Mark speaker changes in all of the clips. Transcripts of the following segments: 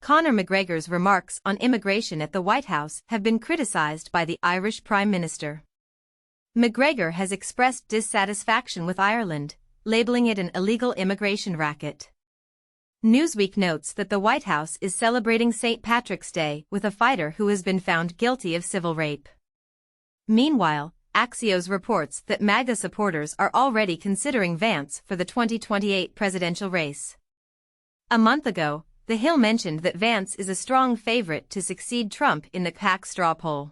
Speaker 1: Conor McGregor's remarks on immigration at the White House have been criticized by the Irish Prime Minister. McGregor has expressed dissatisfaction with Ireland, labeling it an illegal immigration racket. Newsweek notes that the White House is celebrating St. Patrick's Day with a fighter who has been found guilty of civil rape. Meanwhile, Axios reports that MAGA supporters are already considering Vance for the 2028 presidential race. A month ago, The Hill mentioned that Vance is a strong favorite to succeed Trump in the PAC straw poll.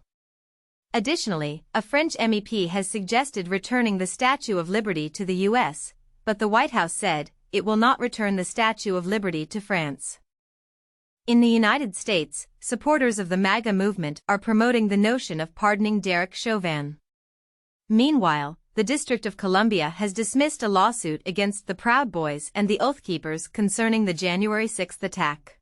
Speaker 1: Additionally, a French MEP has suggested returning the Statue of Liberty to the U.S., but the White House said it will not return the Statue of Liberty to France. In the United States, supporters of the MAGA movement are promoting the notion of pardoning Derek Chauvin. Meanwhile, the District of Columbia has dismissed a lawsuit against the Proud Boys and the Oath Keepers concerning the January 6 attack.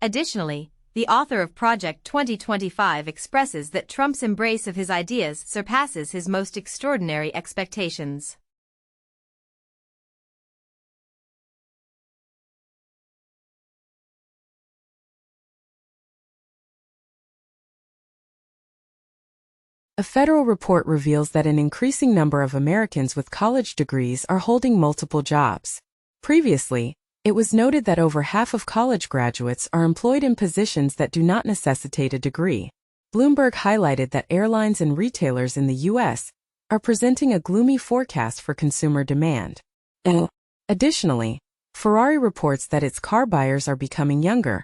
Speaker 1: Additionally, the author of Project 2025 expresses that Trump's embrace of his ideas surpasses his most extraordinary expectations.
Speaker 2: A federal report reveals that an increasing number of Americans with college degrees are holding multiple jobs. Previously, it was noted that over half of college graduates are employed in positions that do not necessitate a degree. Bloomberg highlighted that airlines and retailers in the U.S. are presenting a gloomy forecast for consumer demand. Additionally, Ferrari reports that its car buyers are becoming younger,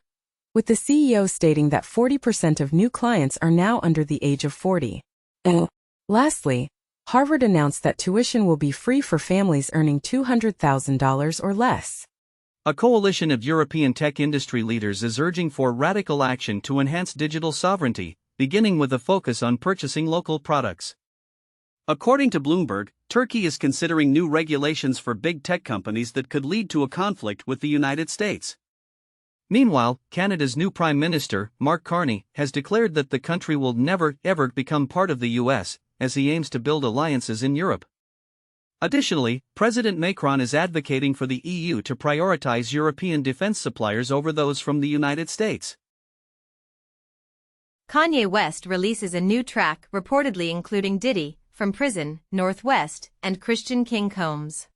Speaker 2: with the CEO stating that 40% of new clients are now under the age of 40. Lastly, Harvard announced that tuition will be free for families earning $200,000 or less.
Speaker 3: A coalition of European tech industry leaders is urging for radical action to enhance digital sovereignty, beginning with a focus on purchasing local products. According to Bloomberg, Turkey is considering new regulations for big tech companies that could lead to a conflict with the United States. Meanwhile, Canada's new Prime Minister, Mark Carney, has declared that the country will never, ever become part of the US, as he aims to build alliances in Europe. Additionally, President Macron is advocating for the EU to prioritize European defense suppliers over those from the United States.
Speaker 1: Kanye West releases a new track reportedly including Diddy, From Prison, Northwest, and Christian King Combs.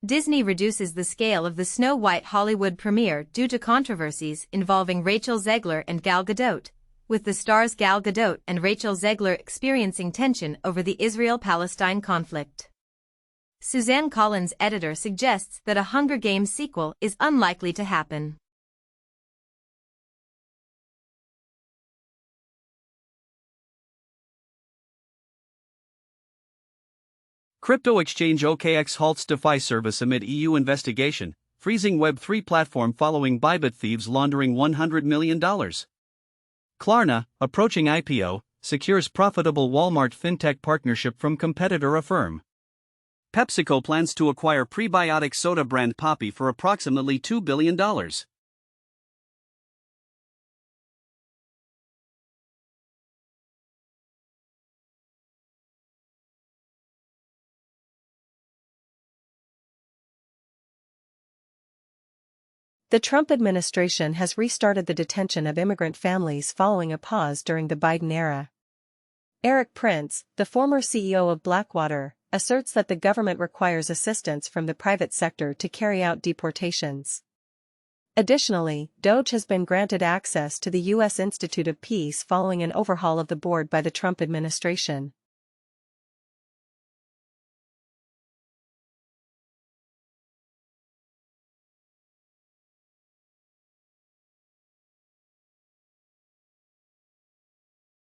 Speaker 1: Disney reduces the scale of the Snow White Hollywood premiere due to controversies involving Rachel Zegler and Gal Gadot, with the stars Gal Gadot and Rachel Zegler experiencing tension over the Israel-Palestine conflict. Suzanne Collins' editor suggests that a Hunger Games sequel is unlikely to happen.
Speaker 3: Crypto exchange OKX halts DeFi service amid EU investigation, freezing Web3 platform following Bybit thieves laundering $100 million. Klarna, approaching IPO, secures profitable Walmart fintech partnership from competitor Affirm. PepsiCo plans to acquire prebiotic soda brand Poppi for approximately $2 billion.
Speaker 4: The Trump administration has restarted the detention of immigrant families following a pause during the Biden era. Eric Prince, the former CEO of Blackwater, asserts that the government requires assistance from the private sector to carry out deportations. Additionally, DOJ has been granted access to the U.S. Institute of Peace following an overhaul of the board by the Trump administration.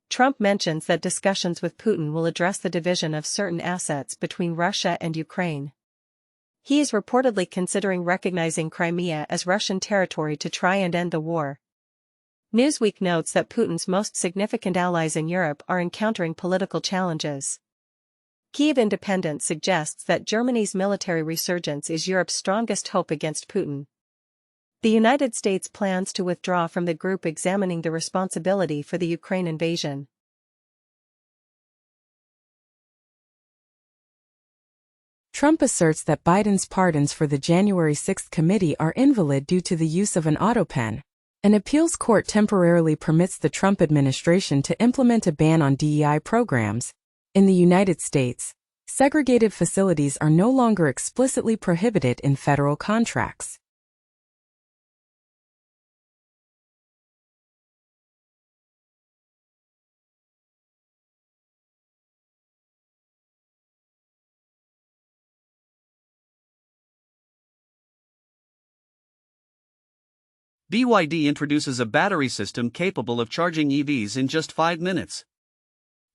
Speaker 4: Trump mentions that discussions with Putin will address the division of certain assets between Russia and Ukraine. He is reportedly considering recognizing Crimea as Russian territory to try and end the war. Newsweek notes that Putin's most significant allies in Europe are encountering political challenges. Kyiv Independent suggests that Germany's military resurgence is Europe's strongest hope against Putin. The United States plans to withdraw from the group examining the responsibility for the Ukraine invasion.
Speaker 2: Trump asserts that Biden's pardons for the January 6 committee are invalid due to the use of an autopen. An appeals court temporarily permits the Trump administration to implement a ban on DEI programs. In the United States, segregated facilities are no longer explicitly prohibited in federal contracts.
Speaker 3: BYD introduces a battery system capable of charging EVs in just 5 minutes.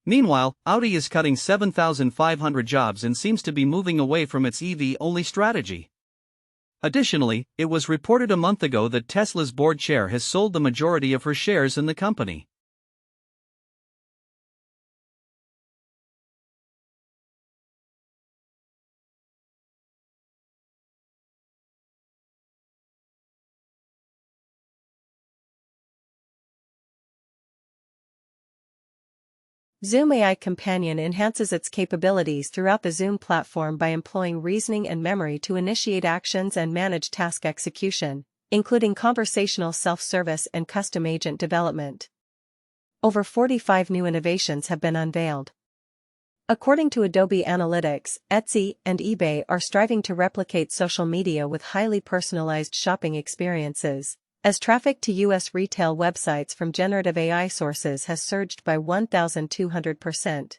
Speaker 3: Meanwhile, Audi is cutting 7,500 jobs and seems to be moving away from its EV-only strategy. Additionally, it was reported a month ago that Tesla's board chair has sold the majority of her shares in the company.
Speaker 4: Zoom AI Companion enhances its capabilities throughout the Zoom platform by employing reasoning and memory to initiate actions and manage task execution, including conversational self-service and custom agent development. Over 45 new innovations have been unveiled. According to Adobe Analytics, Etsy and eBay are striving to replicate social media with highly personalized shopping experiences, as traffic to U.S. retail websites from generative AI sources has surged by 1,200%.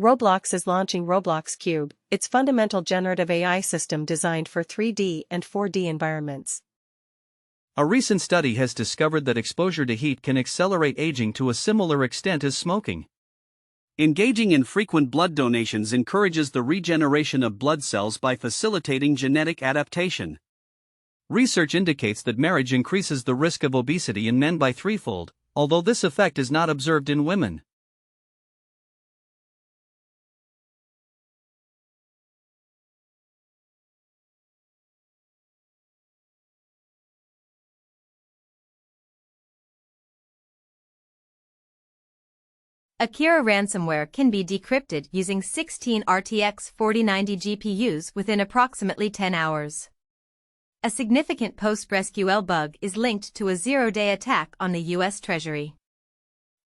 Speaker 4: Roblox is launching Roblox Cube, its fundamental generative AI system designed for 3D and 4D environments.
Speaker 3: A recent study has discovered that exposure to heat can accelerate aging to a similar extent as smoking. Engaging in frequent blood donations encourages the regeneration of blood cells by facilitating genetic adaptation. Research indicates that marriage increases the risk of obesity in men by threefold, although this effect is not observed in women.
Speaker 1: Akira ransomware can be decrypted using 16 RTX 4090 GPUs within approximately 10 hours. A significant PostgreSQL bug is linked to a zero-day attack on the U.S. Treasury.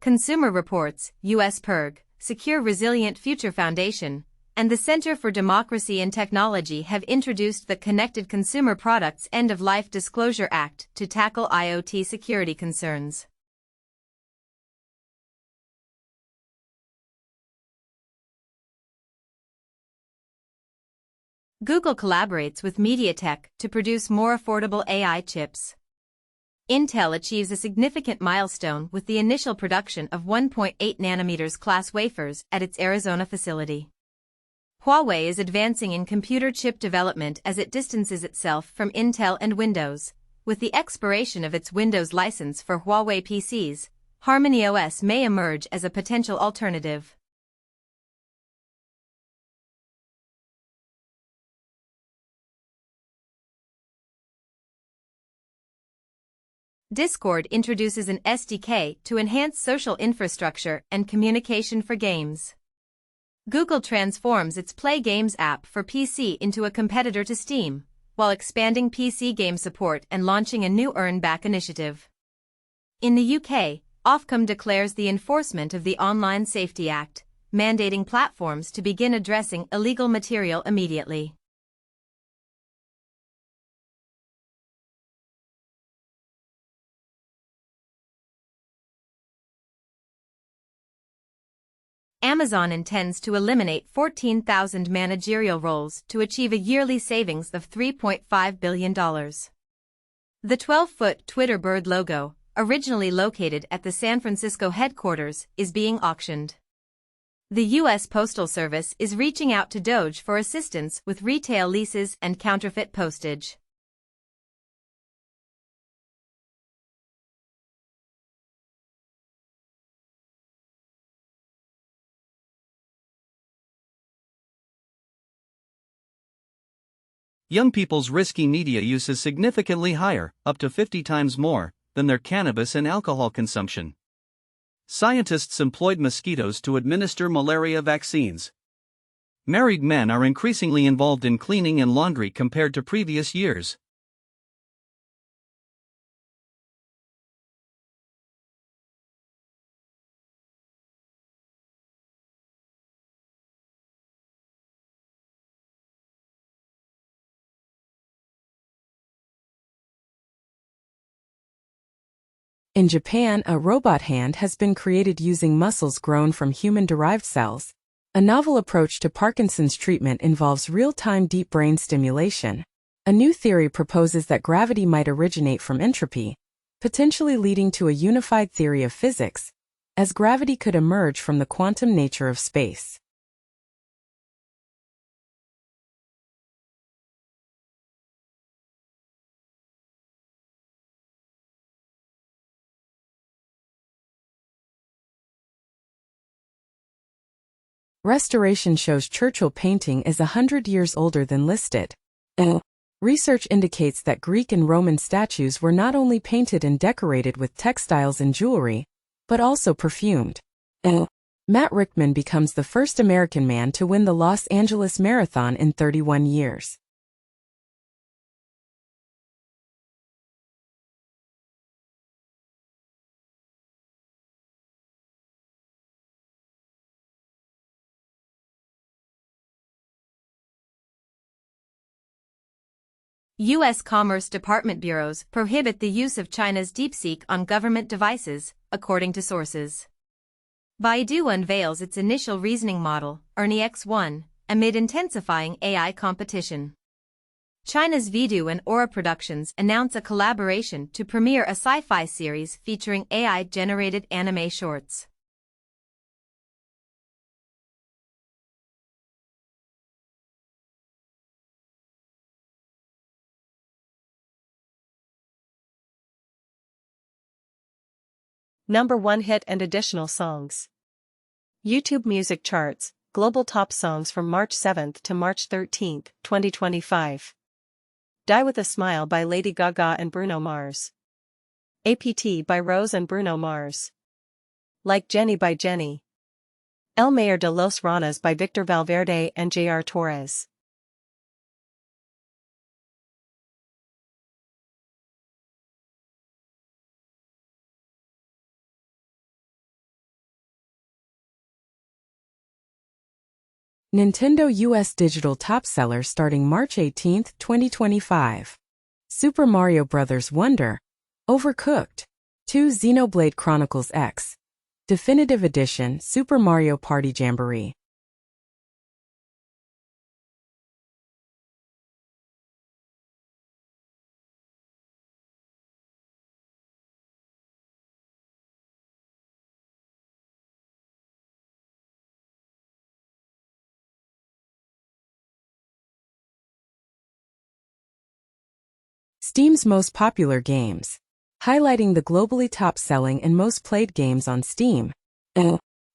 Speaker 1: Consumer Reports, U.S. PIRG, Secure Resilient Future Foundation, and the Center for Democracy and Technology have introduced the Connected Consumer Products End-of-Life Disclosure Act to tackle IoT security concerns. Google collaborates with MediaTek to produce more affordable AI chips. Intel achieves a significant milestone with the initial production of 1.8 nanometers class wafers at its Arizona facility. Huawei is advancing in computer chip development as it distances itself from Intel and Windows. With the expiration of its Windows license for Huawei PCs, Harmony OS may emerge as a potential alternative. Discord introduces an SDK to enhance social infrastructure and communication for games. Google transforms its Play Games app for PC into a competitor to Steam, while expanding PC game support and launching a new Earn Back initiative. In the UK, Ofcom declares the enforcement of the Online Safety Act, mandating platforms to begin addressing illegal material immediately. Amazon intends to eliminate 14,000 managerial roles to achieve a yearly savings of $3.5 billion. The 12-foot Twitter bird logo, originally located at the San Francisco headquarters, is being auctioned. The U.S. Postal Service is reaching out to Doge for assistance with retail leases and counterfeit postage.
Speaker 3: Young people's risky media use is significantly higher, up to 50 times more, than their cannabis and alcohol consumption. Scientists employed mosquitoes to administer malaria vaccines. Married men are increasingly involved in cleaning and laundry compared to previous years.
Speaker 2: In Japan, a robot hand has been created using muscles grown from human-derived cells. A novel approach to Parkinson's treatment involves real-time deep brain stimulation. A new theory proposes that gravity might originate from entropy, potentially leading to a unified theory of physics, as gravity could emerge from the quantum nature of space. Restoration shows Churchill painting is 100 years older than listed. Research indicates that Greek and Roman statues were not only painted and decorated with textiles and jewelry, but also perfumed. Matt Rickman becomes the first American man to win the Los Angeles Marathon in 31 years.
Speaker 1: U.S. Commerce Department bureaus prohibit the use of China's DeepSeek on government devices, according to sources. Baidu unveils its initial reasoning model, Ernie X1, amid intensifying AI competition. China's Vidu and Aura Productions announce a collaboration to premiere a sci-fi series featuring AI-generated anime shorts.
Speaker 4: Number 1 hit and additional songs. YouTube Music Charts, Global Top Songs from March 7 to March 13, 2025. Die with a Smile by Lady Gaga and Bruno Mars. APT by Rose and Bruno Mars. Like Jenny by Jenny. El Mayor de los Ranas by Victor Valverde and J.R. Torres.
Speaker 2: Nintendo US Digital Top Seller starting March 18, 2025. Super Mario Bros. Wonder, Overcooked, 2 Xenoblade Chronicles X, Definitive Edition Super Mario Party Jamboree. Steam's most popular games. Highlighting the globally top-selling and most played games on Steam.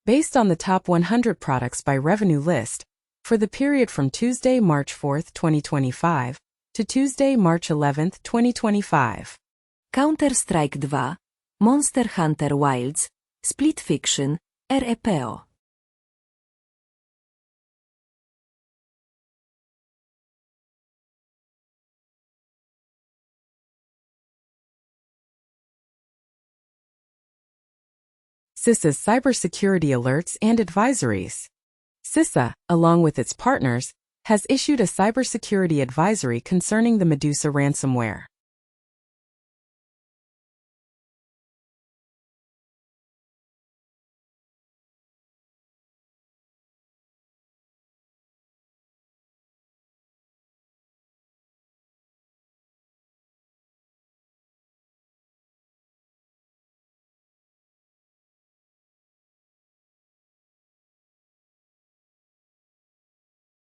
Speaker 2: Based on the top 100 products by revenue list, for the period from Tuesday, March 4, 2025, to Tuesday, March 11, 2025.
Speaker 5: Counter-Strike 2, Monster Hunter Wilds, Split Fiction, REPO.
Speaker 2: CISA's cybersecurity alerts and advisories. CISA, along with its partners, has issued a cybersecurity advisory concerning the Medusa ransomware.